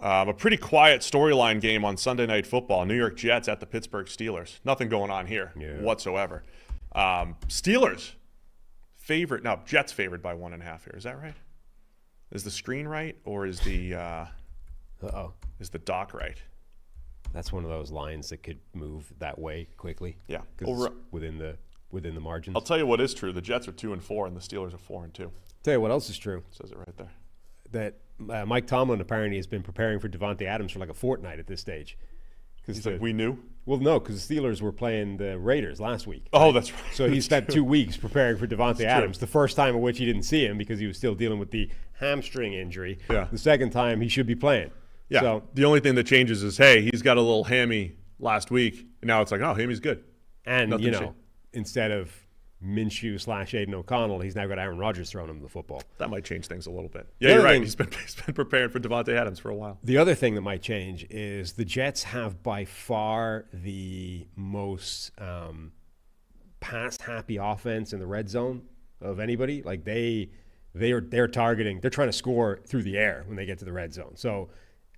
A pretty quiet storyline game on Sunday Night Football. New York Jets at the Pittsburgh Steelers. Nothing going on here whatsoever. Steelers favorite. No, Jets favored by 1.5 here. Is that right? Is the screen right, or is the is the doc right? That's one of those lines that could move that way quickly. Yeah, because within the margins. I'll tell you what is true. The Jets are 2-4, and the Steelers are 4-2. Tell you what else is true. It says it right there. That Mike Tomlin apparently has been preparing for Davante Adams for like a fortnight at this stage. He's like, we knew? Well, no, because the Steelers were playing the Raiders last week. Oh, that's right. So he spent 2 weeks preparing for Davante Adams. The first time in which he didn't see him because he was still dealing with the hamstring injury. Yeah. The second time he should be playing. Yeah. So, the only thing that changes is, hey, he's got a little hammy last week. And now it's like, oh, hammy's good. And, instead of Minshew / Aiden O'Connell, he's now got Aaron Rodgers throwing him the football. That might change things a little bit. Yeah, you're right. He's been preparing for Davante Adams for a while. The other thing that might change is the Jets have by far the most pass-happy offense in the red zone of anybody. Like they're targeting, they're trying to score through the air when they get to the red zone. So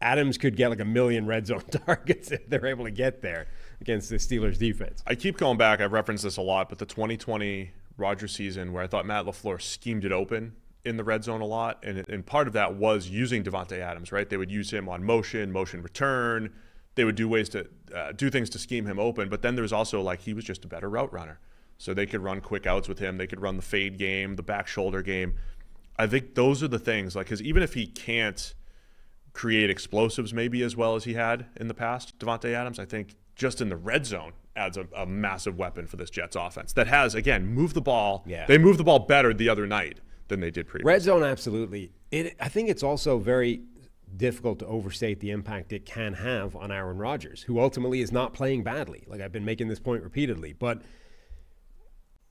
Adams could get like 1 million red zone targets if they're able to get there against the Steelers defense. I keep going back. I've referenced this a lot, but the 2020 Rodgers season where I thought Matt LaFleur schemed it open in the red zone a lot, and part of that was using Davante Adams, right? They would use him on motion return. They would do ways to do things to scheme him open, but then there was also like he was just a better route runner. So they could run quick outs with him. They could run the fade game, the back shoulder game. I think those are the things, like, because even if he can't create explosives maybe as well as he had in the past, Davante Adams, I think just in the red zone adds a massive weapon for this Jets offense that has, again, moved the ball. Yeah. They moved the ball better the other night than they did previously. Red zone, absolutely. I think it's also very difficult to overstate the impact it can have on Aaron Rodgers, who ultimately is not playing badly. Like I've been making this point repeatedly, but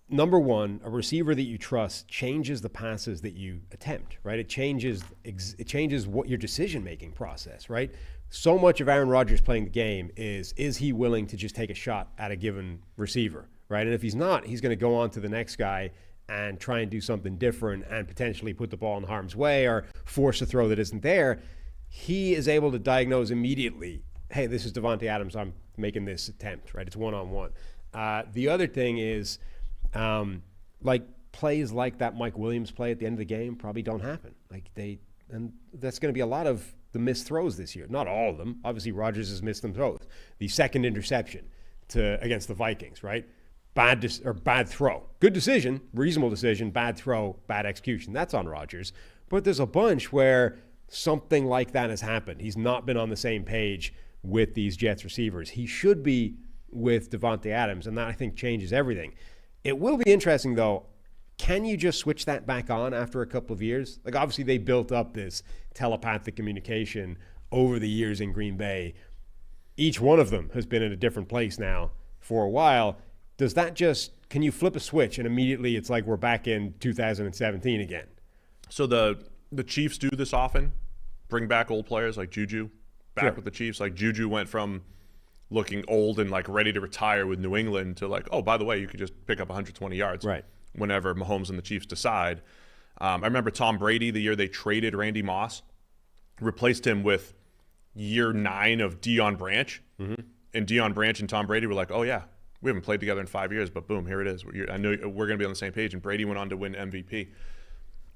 number one, a receiver that you trust changes the passes that you attempt, right? It changes what your decision-making process, right? So much of Aaron Rodgers playing the game is he willing to just take a shot at a given receiver, right? And if he's not, he's going to go on to the next guy and try and do something different and potentially put the ball in harm's way or force a throw that isn't there. He is able to diagnose immediately, hey, this is Davante Adams, I'm making this attempt, right? It's one-on-one. The other thing is, like plays like that Mike Williams play at the end of the game probably don't happen. And that's going to be a lot of the missed throws this year. Not all of them. Obviously, Rodgers has missed them throws. The second interception against the Vikings, right? Bad throw. Good decision, reasonable decision, bad throw, bad execution. That's on Rodgers. But there's a bunch where something like that has happened. He's not been on the same page with these Jets receivers. He should be with Davante Adams, and that, I think, changes everything. It will be interesting, though. Can you just switch that back on after a couple of years? Like, obviously, they built up this telepathic communication over the years in Green Bay. Each one of them has been in a different place now for a while. Does that can you flip a switch and immediately it's like we're back in 2017 again? So the Chiefs do this often, bring back old players like Juju back with the Chiefs. Like Juju went from looking old and like ready to retire with New England to like, oh, by the way, you could just pick up 120 yards whenever Mahomes and the Chiefs decide. I remember Tom Brady, the year they traded Randy Moss, replaced him with year 9 of Deion Branch. Mm-hmm. And Deion Branch and Tom Brady were like, oh, yeah, we haven't played together in 5 years, but boom, here it is. I know we're going to be on the same page. And Brady went on to win MVP.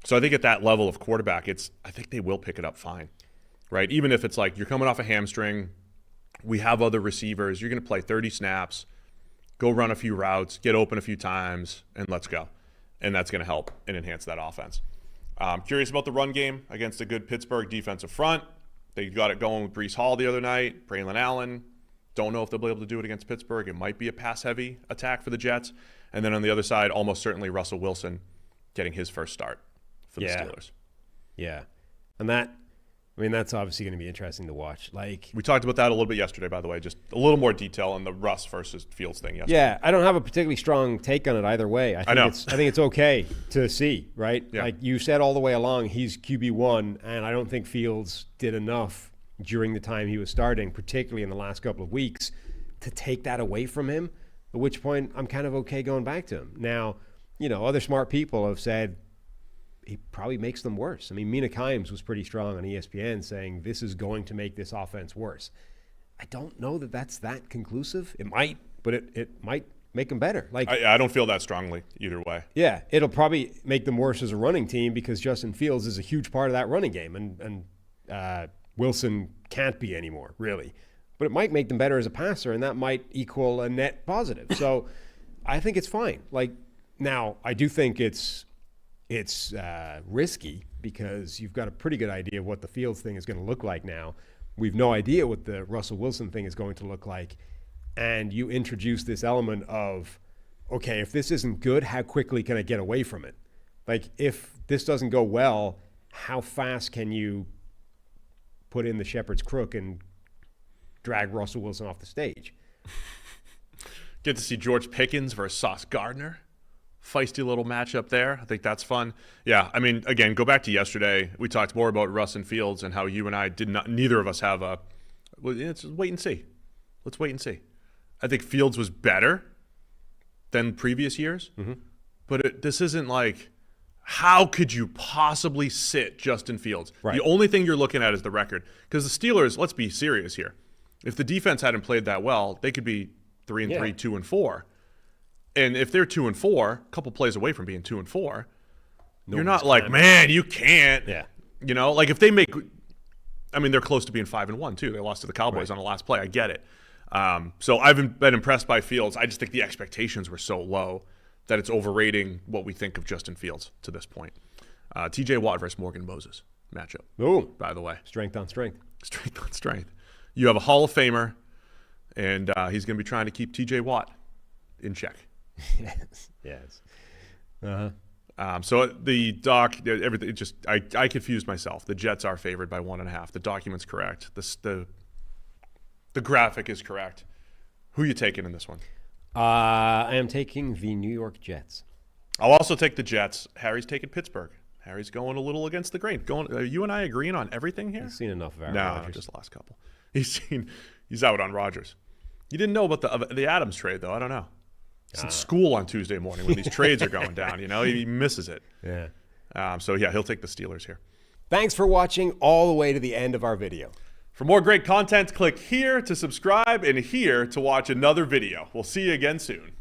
So I think at that level of quarterback, I think they will pick it up fine, right? Even if it's like you're coming off a hamstring, we have other receivers, you're going to play 30 snaps, go run a few routes, get open a few times, and let's go. And that's going to help and enhance that offense. Curious about the run game against a good Pittsburgh defensive front. They got it going with Breece Hall the other night, Braylon Allen. Don't know if they'll be able to do it against Pittsburgh. It might be a pass-heavy attack for the Jets. And then on the other side, almost certainly Russell Wilson getting his first start for the Steelers. Yeah. And that's obviously going to be interesting to watch. Like, we talked about that a little bit yesterday, by the way, just a little more detail on the Russ versus Fields thing yesterday. Yeah, I don't have a particularly strong take on it either way. I think it's okay to see, right? Yeah. Like you said all the way along, he's QB1, and I don't think Fields did enough during the time he was starting, particularly in the last couple of weeks, to take that away from him, at which point I'm kind of okay going back to him. Now, other smart people have said, probably makes them worse. I mean, Mina Kimes was pretty strong on ESPN saying this is going to make this offense worse. I don't know that that's that conclusive. It might, but it might make them better. Like I don't feel that strongly either way. Yeah, it'll probably make them worse as a running team because Justin Fields is a huge part of that running game, and Wilson can't be anymore, really. But it might make them better as a passer, and that might equal a net positive. So I think it's fine. Like, now, I do think it's risky because you've got a pretty good idea of what the Fields thing is going to look like now. We've no idea what the Russell Wilson thing is going to look like. And you introduce this element of, okay, if this isn't good, how quickly can I get away from it? Like, if this doesn't go well, how fast can you put in the shepherd's crook and drag Russell Wilson off the stage? Get to see George Pickens versus Sauce Gardner. Feisty little matchup there. I think that's fun. Yeah, I mean, again, go back to yesterday. We talked more about Russ and Fields and how you and I neither of us have let's wait and see. Let's wait and see. I think Fields was better than previous years, but this isn't like, how could you possibly sit Justin Fields? Right. The only thing you're looking at is the record. Because the Steelers, let's be serious here. If the defense hadn't played that well, they could be 3-3, 2-4. And if they're 2-4, a couple plays away from being 2-4, you're not like, man, you can't. Yeah. You know, like if they make, I mean, they're close to being 5-1 too. They lost to the Cowboys on the last play. I get it. So I've been impressed by Fields. I just think the expectations were so low that it's overrating what we think of Justin Fields to this point. TJ Watt versus Morgan Moses matchup. Oh, by the way. Strength on strength. Strength on strength. You have a Hall of Famer, and he's going to be trying to keep TJ Watt in check. Yes. Uh-huh. So the doc, everything, I confused myself. The Jets are favored by 1.5. The document's correct. The graphic is correct. Who are you taking in this one? I am taking the New York Jets. I'll also take the Jets. Harry's taking Pittsburgh. Harry's going a little against the grain. Are you and I agreeing on everything here? I've seen enough of Aaron No, Rodgers. just the last couple. He's out on Rodgers. You didn't know about the Adams trade, though. I don't know. He's in school on Tuesday morning when these trades are going down. You know, he misses it. Yeah. So, yeah, he'll take the Steelers here. Thanks for watching all the way to the end of our video. For more great content, click here to subscribe and here to watch another video. We'll see you again soon.